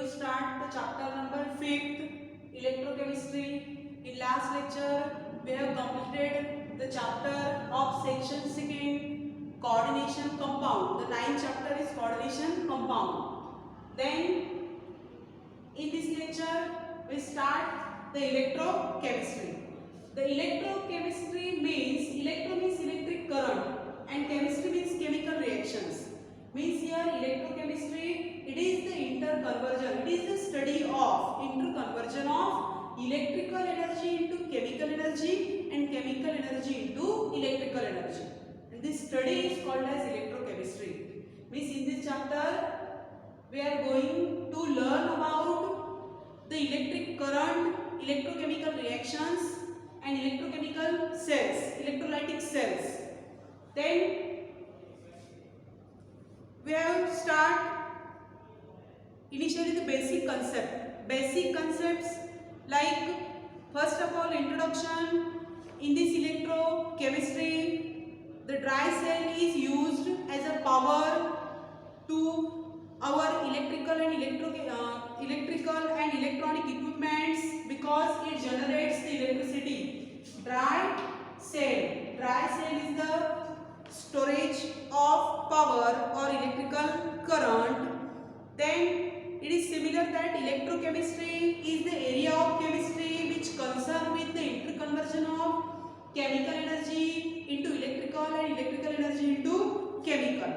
to start the chapter number 5th, electrochemistry. In last lecture, we have completed the chapter of section 2nd, coordination compound. The 9th chapter is coordination compound. Then, in this lecture, we start the electrochemistry. The electrochemistry means electric current, and chemistry means chemical reactions. Means here electrochemistry, it is the interconversion, it is the study of interconversion of electrical energy into chemical energy and chemical energy into electrical energy. And this study is called as electrochemistry. Means in this chapter, we are going to learn about the electric current, electrochemical reactions and electrochemical cells, electrolytic cells. Then we have start initially the basic concept. Basic concepts like first of all introduction. In this electrochemistry, the dry cell is used as a power to our electrical and electronic equipments because it generates the electricity. Dry cell is the storage of power or electrical current. Then it is similar that electrochemistry is the area of chemistry which concern with the interconversion of chemical energy into electrical and electrical energy into chemical.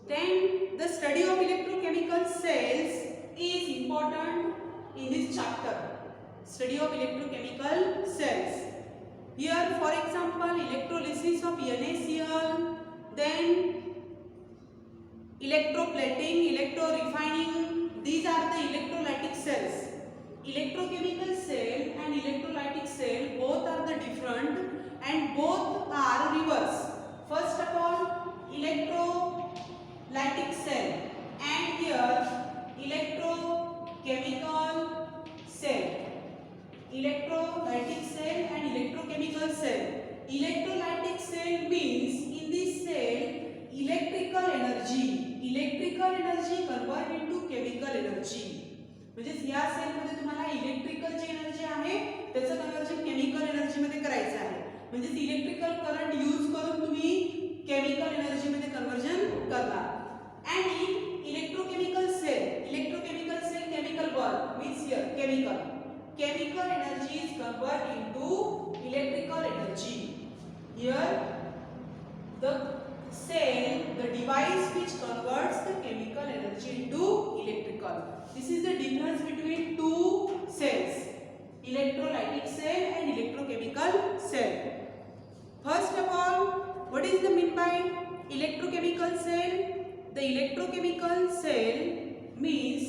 Then the study of electrochemical cells is important in this chapter. Study of electrochemical cells. Here, for example, electrolysis of NaCl, then electroplating, electrorefining, these are the electrolytic cells. Electrochemical cell and electrolytic cell both are the different and both are reverse. First of all, electrolytic cell and here electrochemical cell. Electrolytic cell and electrochemical cell. Electrolytic cell means in this cell electrical energy convert into chemical energy. म्हणजे या cell मध्ये तुम्हाला electrical जी energy आहे त्याचं conversion chemical energy मध्ये करायचं आहे. म्हणजे इलेक्ट्रिकल करंट यूज करून तुम्ही केमिकल एनर्जी मध्ये कन्वर्जन करणार. And in electrochemical cell chemical work means here chemical energy is converted into electrical energy. Here the cell, the device which converts the chemical energy into electrical. This is the difference between two cells, electrolytic cell and electrochemical cell. First of all, what is the mean by electrochemical cell? The electrochemical cell means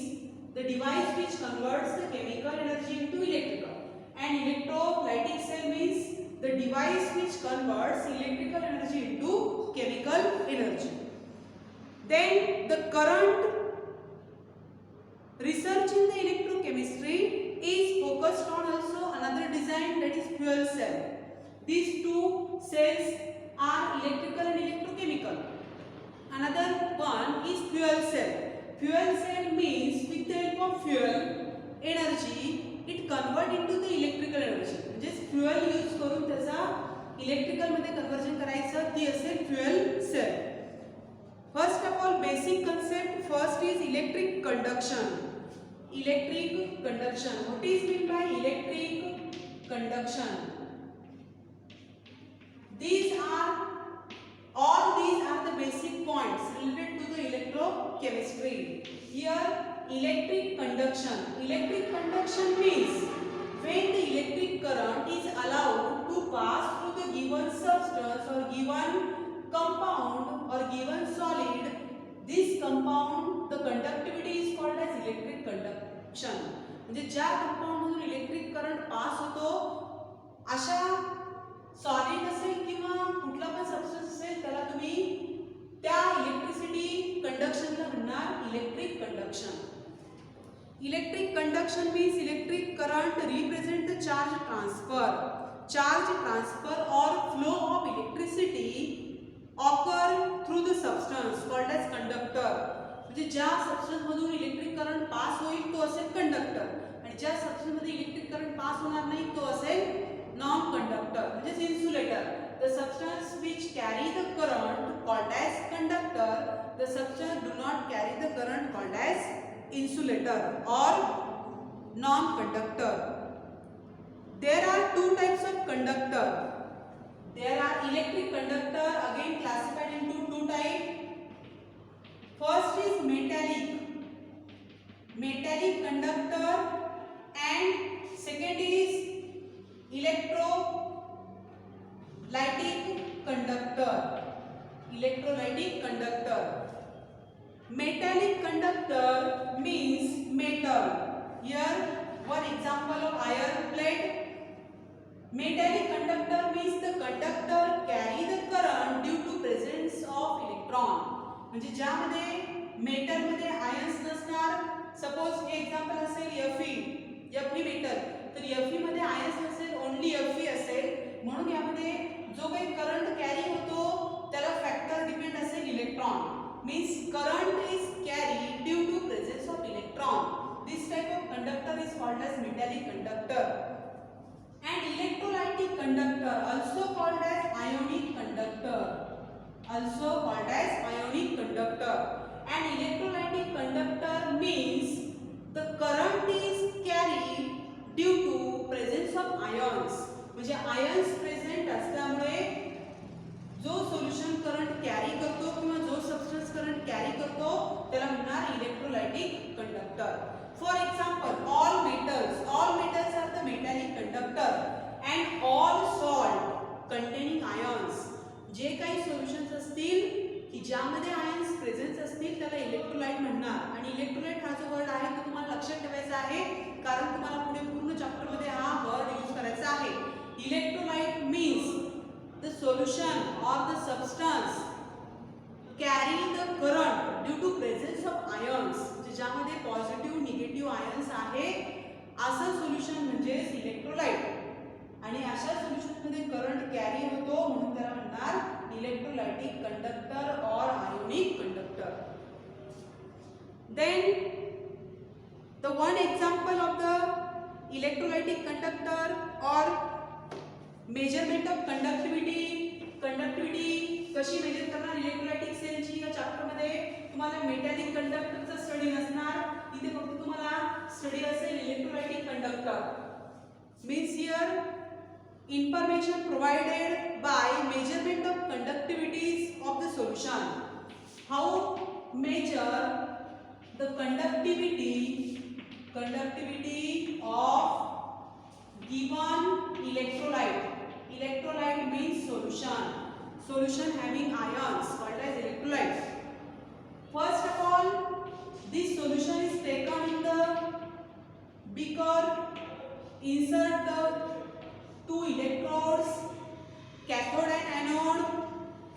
the device which converts the chemical energy into electrical, and electrolytic cell means the device which converts electrical energy into chemical energy. Then the current research in the electrochemistry is focused on also another design, that is fuel cell. These two cells are electrical and electrochemical. Another one is fuel cell. Fuel cell means with the help of fuel energy it convert into the electrical energy. म्हणजे fuel use करून त्याचा electrical मध्ये conversion करायचं ती असेल fuel cell. First of all, basic concept first is electric conduction. Electric conduction. What is meant by electric conduction? These are the basic points related to the electrochemistry. Here, electric conduction. Electric conduction means when the electric current is allowed to pass through the given substance or given compound or given solid, this compound, the conductivity is called as electric conduction. म्हणजे ज्या compound मधून electric current pass होतो अशा solid असेल किंवा कुठला पण substance असेल त्याला तुम्ही त्या इलेक्ट्रिसिटी कंडक्शनला म्हणणार electric conduction. Electric conduction means electric current represent the charge transfer or flow of electricity occur through the substance called as conductor. म्हणजे ज्या सबस्टन्स मधून इलेक्ट्रिक करंट पास होईल तो असेल कंडक्टर आणि ज्या सबस्टन्स मध्ये इलेक्ट्रिक करंट पास होणार नाही तो असेल नॉन कंडक्टर म्हणजे insulator. The substance which carry the current called as conductor, the substance do not carry the current called as insulator or non-conductor. There are two types of conductor. There are electric conductor, again classified into two types. First is metallic conductor, and second is electrolytic conductor. Metallic conductor means metal. Here one example of iron plate. Metallic conductor means the conductor carry the current due to presence of electron. म्हणजे ज्यामध्ये metal मध्ये ions नसणार. Suppose हे example असेल Fe metal, तर Fe मध्ये ions नसेल, only Fe असेल, म्हणून यामध्ये जो काही करंट कॅरी होतो त्याला फॅक्टर डिपेंड असेल electron. Means current is carry due to presence of electron. This type of conductor is called as metallic conductor. And electrolytic conductor, also called as ionic conductor. And electrolytic conductor means the current is carried due to presence of ions. म्हणजे ions present असल्यामुळे जो solution current carry करतो किंवा जो substance current carry करतो त्याला म्हणणार electrolytic conductor. For example all metals are the metallic conductor and all salt containing ions. जे काही सोल्युशन्स असतील की ज्यामध्ये आयन्स प्रेझेंट असतील त्याला इलेक्ट्रोलाइट म्हणणार. आणि इलेक्ट्रोलाइट हा जो वर्ड आहे तो तुम्हाला लक्षात ठेवायचा आहे कारण तुम्हाला पुढे पूर्ण चॅप्टर मध्ये हा वर्ड यूज करायचा आहे. Electrolyte means the solution or the substance carry the current due to presence of ions. ज्यामध्ये पॉझिटिव्ह निगेटिव्ह आयन्स आहे असं सोल्युशन म्हणजे इलेक्ट्रोलाइट. आणि अशा सोल्युशन मध्ये करंट कॅरी होतो म्हणून त्याला म्हणणार इलेक्ट्रोलाइटिक कंडक्टर और ionic conductor. Then the one example of the electrolytic conductor or measurement of conductivity कशी मेजर करणार इलेक्ट्रोलाइटिक सेलची या चॅप्टर मध्ये तुम्हाला मेटॅलिक कंडक्टरचा स्टडी नसणार. इथे फक्त तुम्हाला स्टडी असेल electrolytic conductor. Means here information provided by measurement of conductivities of the solution. How measure the conductivity of given electrolyte. Electrolyte means solution having ions called as electrolyte. First of all, this solution is taken in the beaker, insert the two electrodes, cathode and anode,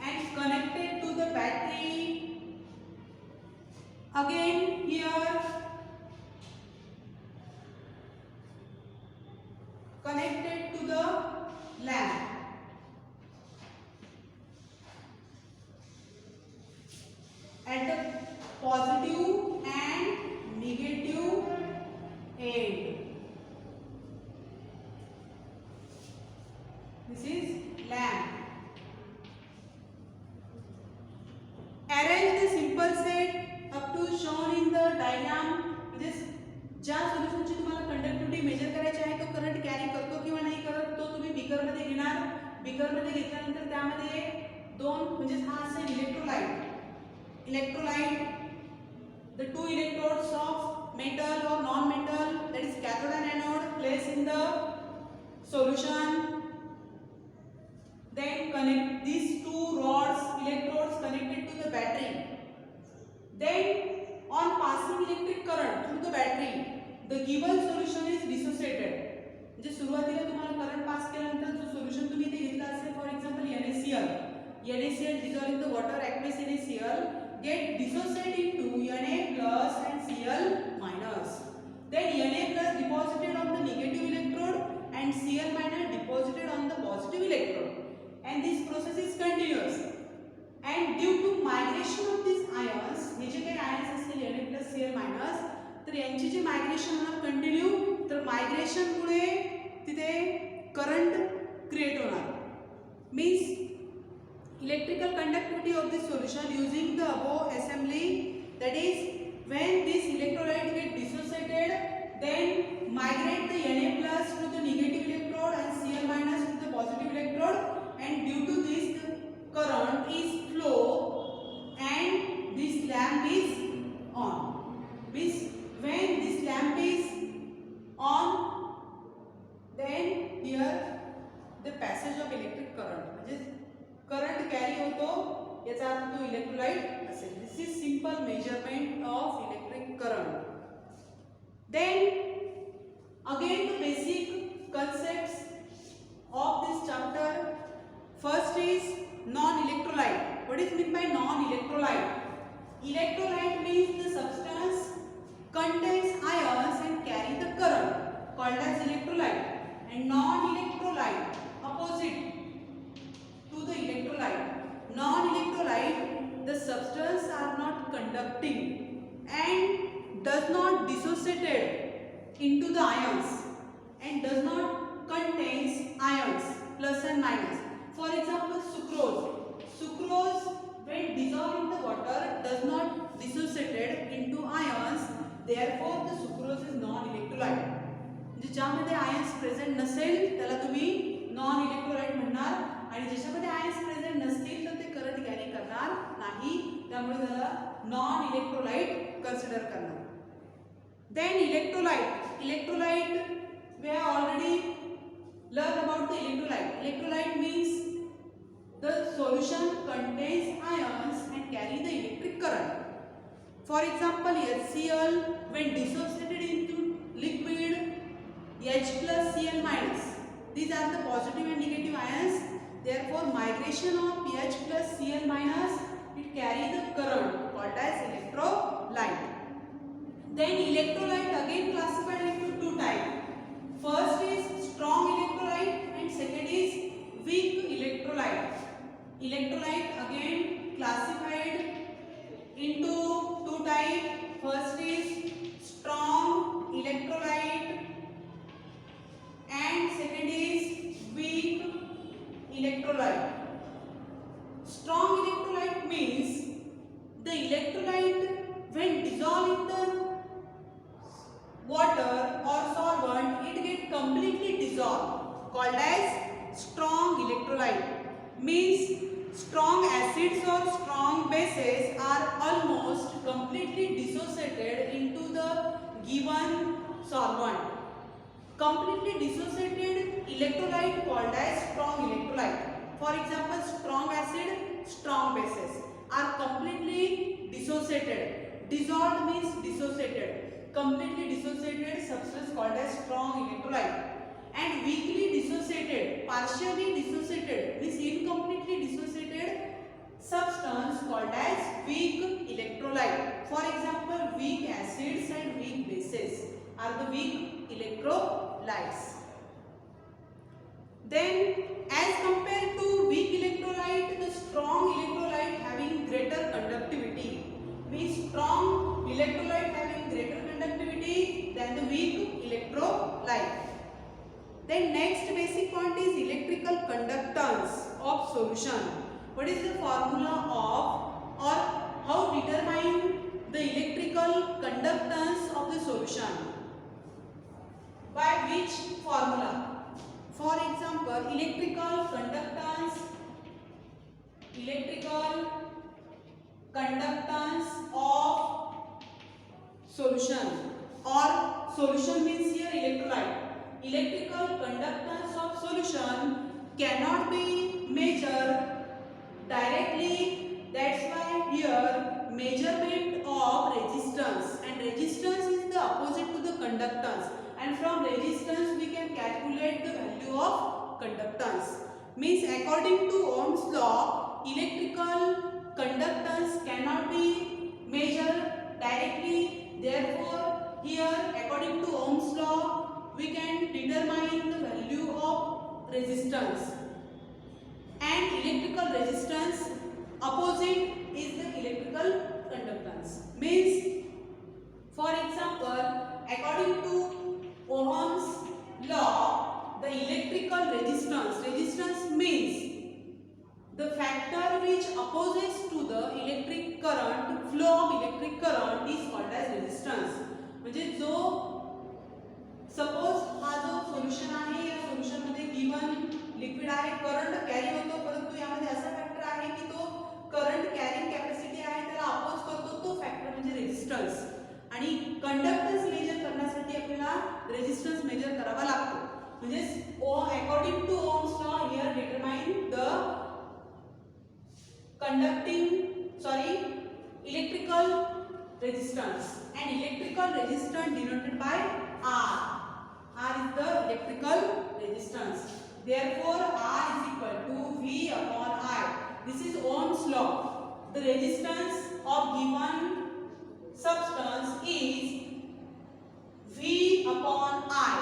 and connected to the battery. Again here connected to the lamp. At the positive and negative end. This is lamp. Arrange the simple set up to shown in the diagram. This ज्या सोल्युशनची तुम्हाला conductivity major करायची आहे तो current carry करतो किंवा नाही करत तो तुम्ही बीकर मध्ये घेणार. बीकर मध्ये घेतल्यानंतर त्यामध्ये दोन म्हणजे हा असेल electrolyte. The two electrodes of metal or non-metal, that is cathode and anode, placed in the solution. Then connect these two electrodes connected to the battery. Then on passing electric current through the battery, the given solution is dissociated. म्हणजे सुरुवातीला तुम्हाला current pass केल्यानंतर जो solution तुम्ही इथे घेतला असेल for example NaCl dissolved in the water aqueous NaCl get dissociated into Na plus and Cl minus. Then Na plus deposited on the negative electrode and Cl minus deposited on the positive electrode. And this process is continuous. And due to migration of these ions, हे जे काही ions असतील Na+Cl तर यांची जी migration होणार continue, तर मायग्रेशनमुळे तिथे current create होणार. Means electrical conductivity of this solution using the above assembly, that is when this electrolyte get dissociated, then migrate the Na plus to the negative electrode and Cl minus to the positive electrode, and due to this the current is flow and this lamp is on. Means when this lamp is on, then here the passage of electric current, म्हणजे current carry होतो, याचा अर्थ तो electrolyte असेल. This is simple measurement of electric current. Then again the basic concepts of this chapter. First is non electrolyte. What is mean by non electrolyte? Electrolyte means the substance contains ions and carry the current, called as electrolyte. And non-electrolyte, opposite to the electrolyte. Non-electrolyte, the substance are not conducting and does not dissociated into the ions and does not contains ions plus and minus. For example, sucrose. Sucrose when dissolved in the water does not dissociated into ions, therefore the sucrose is non-electrolyte. म्हणजे ज्यामध्ये ions present नसेल त्याला तुम्ही non electrolyte म्हणणार, आणि ज्याच्यामध्ये ions present नसतील तर ते करंट कॅरी करणार नाही, त्यामुळे त्याला नॉन इलेक्ट्रोलाइट कन्सिडर करणार. Then electrolyte. Electrolyte we have already learned about the electrolyte. Electrolyte means the solution contains ions and carry the electric current. For example, HCl when dissociated into liquid H plus Cl minus, these are the positive and negative ions, therefore migration of H plus Cl minus, it carry the current called as electrolyte. Then electrolyte again classified into two types. First is strong electrolyte and second is weak electrolyte. Electrolyte again classified into two types. First is strong electrolyte and second is weak electrolyte. Strong electrolyte means the electrolyte when dissolved in the water or solvent, it get completely dissolved, called as strong electrolyte. Means strong acids or strong bases are almost completely dissociated into the given solvent. Completely dissociated electrolyte called as strong electrolyte. For example, strong acid, strong bases are completely dissociated. Dissolved means dissociated. Completely dissociated substance called as strong electrolyte. And weakly dissociated, partially dissociated means incompletely dissociated substance called as weak electrolyte. For example, weak acids and weak bases are the weak electrolytes. Then as compared to weak electrolyte, the strong electrolyte having greater conductivity, means strong electrolyte having greater conductivity than the weak electrolyte. Then next basic point is electrical conductance of solution. What is the formula of, or how determine the electrical conductance of the solution? By which formula? For example, electrical conductance of solution, or solution means here electrolyte. Electrical conductance of solution cannot be measured directly. That's why here measurement of resistance, and resistance is the opposite to the conductance, and from resistance we can calculate the value of conductance. Means according to Ohm's law, electrical conductance cannot be measured directly. Therefore here according to Ohm's law we can determine the value of resistance, and electrical resistance opposite is the electrical conductance. Means For example, according to Ohm's law, the electrical resistance means the factor which opposes to the electric current, flow of electric current is called as resistance. म्हणजे जो suppose हा जो solution आहे, या solution मध्ये given liquid आहे, current carry होतो, परंतु यामध्ये असा फॅक्टर आहे की तो करंट कॅरिंग कॅपॅसिटी आहे त्याला अपोज करतो, तो फॅक्टर म्हणजे रेजिस्टन्स. आणि कंडक्टन्स मेजर करण्यासाठी आपल्याला रेजिस्टन्स मेजर करावा लागतो. म्हणजे according to Ohm's law here determine the electrical resistance, and electrical resistance denoted by R. R is the electrical resistance. Therefore, R is equal to V upon I. This is Ohm's law. The resistance of given substance is V upon I.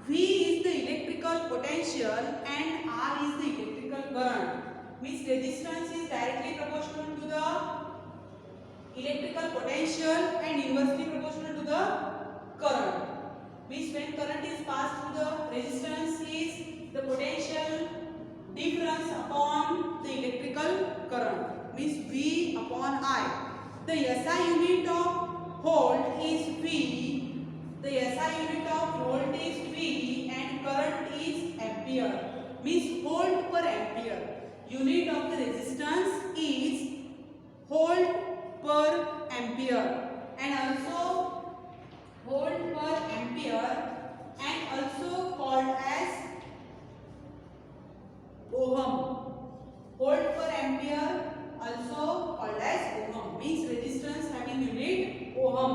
V is the electrical potential and R is the electrical current. Means resistance is directly proportional to the electrical potential and inversely proportional to the current. Means when current is passed through the resistance is the potential difference upon the electrical current. Means V upon I. The SI unit of volt is V. The SI unit of volt is V and current is ampere. Means volt per ampere. Unit of the resistance is volt per ampere, and also volt per ampere and also called as ohm. Volt per ampere also called as ohm, means resistance having unit ohm.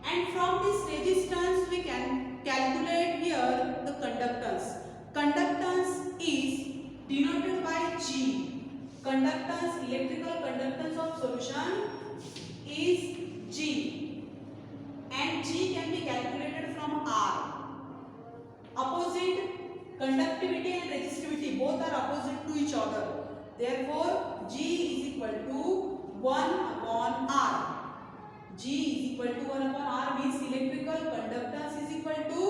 And from this resistance we can calculate here the conductance. Conductance is denoted by G. Conductance, electrical conductance of solution is G, and G can be calculated from R. Opposite conductivity and resistivity both are opposite to each other. Therefore, G is equal to 1 upon R. G is equal to 1 upon R means electrical conductance is equal to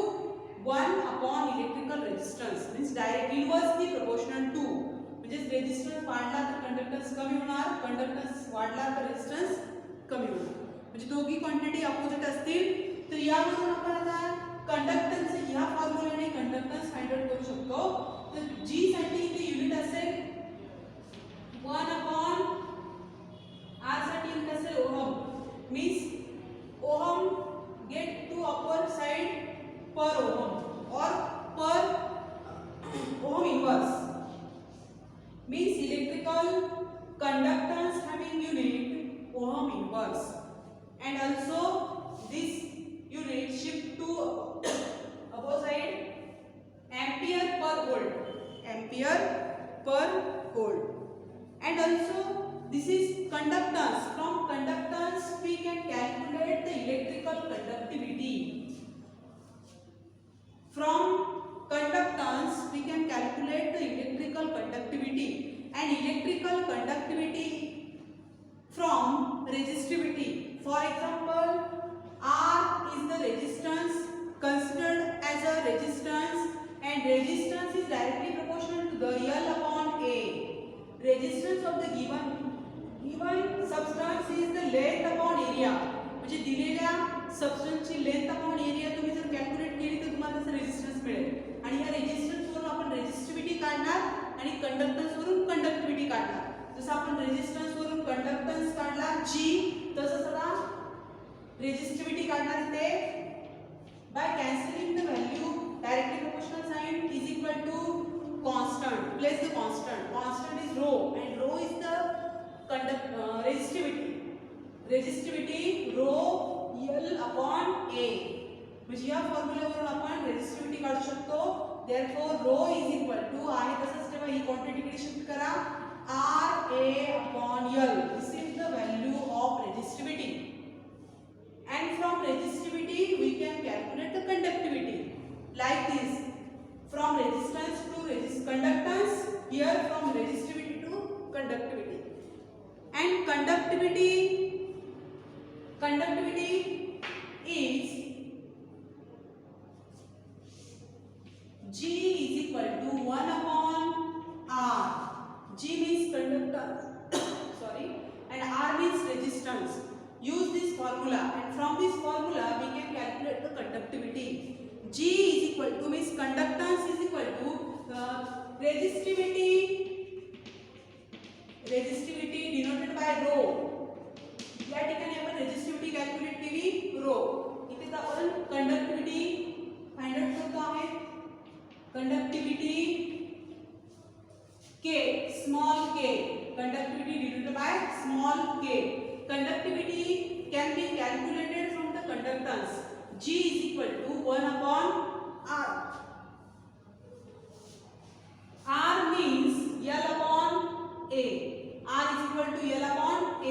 1 upon electrical resistance, means direct inversely proportional to. म्हणजे resistance वाढला तर conductance कमी होणार, conductance वाढला तर resistance कमी होणार. म्हणजे दोघी क्वांटिटी अपोजिट असतील. तर यावरून आपण आता कंडक्टन्स या फॉर्म्युलाने कंडक्टन्स फाइंड आउट करू शकतो. तर G साठी इथे युनिट असेल 1 अपॉन R साठी युनिट असेल ohm. Means ohm get to upper side per ohm or per ohm inverse. Means electrical conductance having unit ohm inverse, and also this unit shift to opposite ampere per volt, ampere per volt. And also this is conductance. From conductance we can calculate the electrical conductivity. From conductance we can calculate the electrical conductivity, and electrical conductivity from resistivity. For example, R is the resistance considered as a resistance, and resistance is directly proportional to the L upon A. Resistance of the given substance is the length upon area. म्हणजे दिलेल्या सबस्टन्सची length upon area तुम्ही जर calculate केली तर तुम्हाला त्याचा resistance मिळेल. आणि या रेजिस्टन्स वरून आपण रेजिस्टिव्हिटी काढणार आणि कंडक्टन्स वरून कंडक्टिव्हिटी काढणार. जसं आपण रेजिस्टन्स वरून कंडक्टन्स काढला G, तसंच आता रेजिस्टिव्हिटी काढणार इथे. By cancelling the value directly proportional sign is equal to constant. Place the constant. Constant is rho, and rho is the resistivity rho L upon A. म्हणजे या फॉर्म्युलावरून आपण रेजिस्टिव्हिटी काढू शकतो. Therefore, rho is equal to आहे तसंच ठेवा, ही quantity कडे shift करा, R A upon L. This is the value of resistivity. And from resistivity we can calculate the conductivity like this. From resistance to conductance, here from resistivity to conductivity. And conductivity conductivity is G is equal to 1 upon R. G means conductance, sorry, and R means resistance. Use this formula, and from this formula we can calculate the conductivity. G is equal to means conductance is equal to resistivity denoted by rho. या ठिकाणी आपण resistivity calculate केली रो. इथे आपण conductivity find out करतो आहे. Conductivity K, small k, conductivity denoted by small k. Conductivity can be calculated from the conductance. G is equal to 1 upon R. R means L upon A. R is equal to L upon A.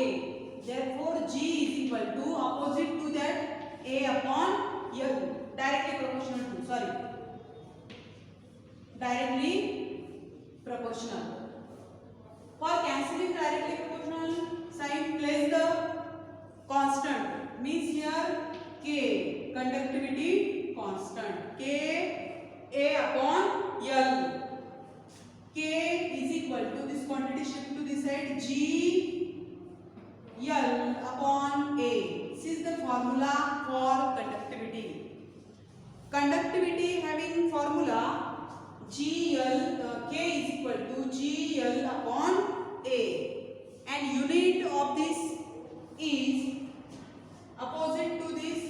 Therefore, G is equal to opposite to that A upon L. Directly proportional to. Sorry. Directly proportional. For cancelling directly proportional sign, place the constant. Means here K, conductivity constant. K A upon L. K is equal to this quantity shift to this side, G L upon A. This is the formula for conductivity. Conductivity having formula GL, K is equal to GL upon A, and unit of this is opposite to this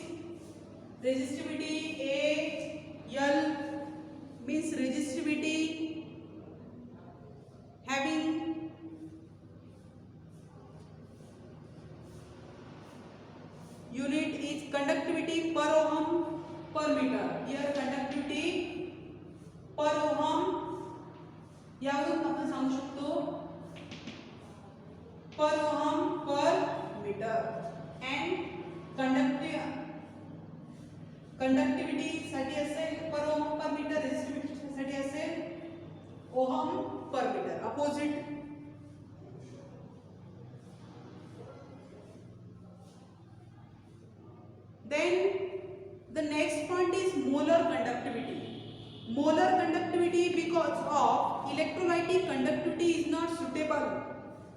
resistivity. A L means resistivity having unit is conductivity per ohm per meter. Here conductivity per ohm यावरून आपण सांगू शकतो per ohm per meter. And conductivity साठी असेल per ohm per meter, resistivity साठी असेल ohm per meter. Opposite. Then the next point is molar conductivity. Molar conductivity because of electrolytic conductivity is not suitable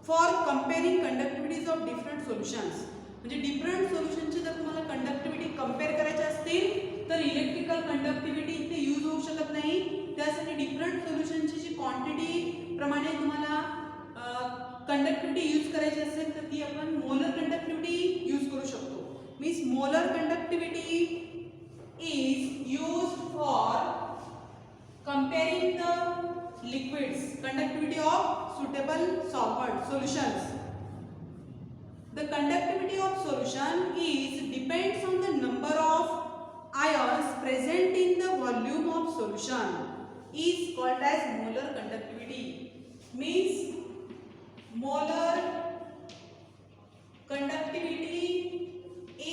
for comparing conductivities of different solutions. म्हणजे different सोल्युशनचे जर तुम्हाला conductivity compare करायचे असतील तर electrical conductivity इथे use होऊ शकत नाही. त्यासाठी डिफरंट सोल्युशनची जी क्वांटिटी प्रमाणे तुम्हाला कंडक्टिव्हिटी यूज करायची असेल तर ती आपण मोलर कंडक्टिव्हिटी यूज करू शकतो. Means molar conductivity is used for comparing the liquids conductivity of suitable solvent solutions. The conductivity of solution is depends on the number of ions present in the volume of solution is called as molar conductivity. Means molar conductivity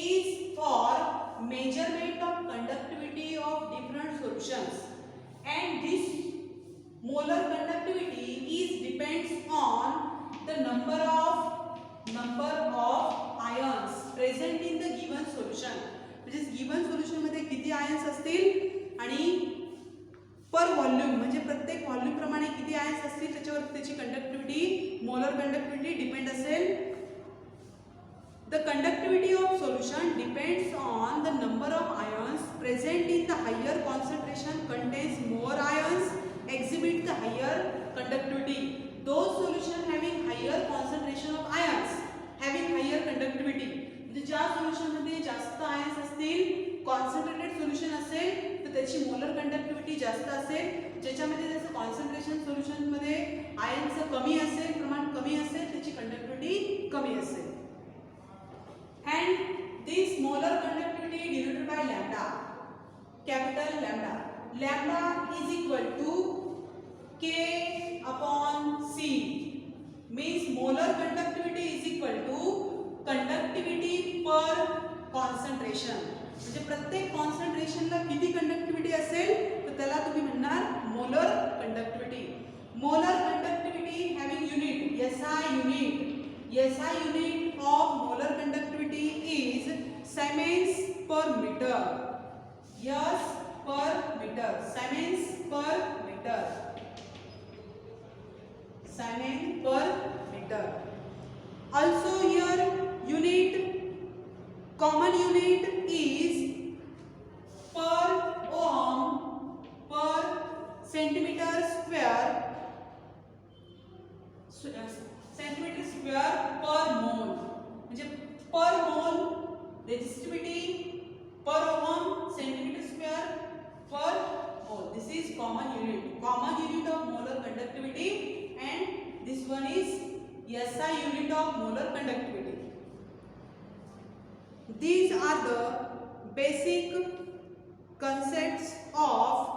is for measurement of conductivity of different solutions. And this molar conductivity is depends on the number of ions present in the given solution. म्हणजे given solution मध्ये किती ions असतील आणि per volume म्हणजे प्रत्येक volume प्रमाणे किती ions असतील त्याच्यावर त्याची कंडक्टिव्हिटी मोलर कंडक्टिव्हिटी डिपेंड असेल. The conductivity of solution depends on the number of ions present in the higher concentration contains more ions exhibit the higher conductivity. Those solution having higher concentration of ions having higher conductivity. म्हणजे ज्या solution मध्ये जास्त ions असतील, concentrated solution असेल तर त्याची molar conductivity जास्त असेल. ज्याच्यामध्ये त्याचं कॉन्सन्ट्रेशन सोल्युशन मध्ये आयन्सचं कमी असेल, प्रमाण कमी असेल, त्याची कंडक्टिव्हिटी कमी असेल. And this molar conductivity denoted by lambda, capital lambda. Lambda is equal to K upon C. Means molar conductivity is equal to conductivity per concentration. म्हणजे प्रत्येक कॉन्सन्ट्रेशनला किती कंडक्टिव्हिटी असेल तर त्याला तुम्ही म्हणणार molar conductivity. Molar conductivity having unit SI unit. SI unit of molar conductivity is Siemens per meter. S per meter. Siemens per meter. Siemens per meter. Also here unit, common unit is per ohm per centimeter square, centimeter square per mole. म्हणजे per mole resistivity per ohm centimeter square per mole. This is common unit. Common unit of molar conductivity, and this one is SI unit of molar conductivity. These are the basic concepts of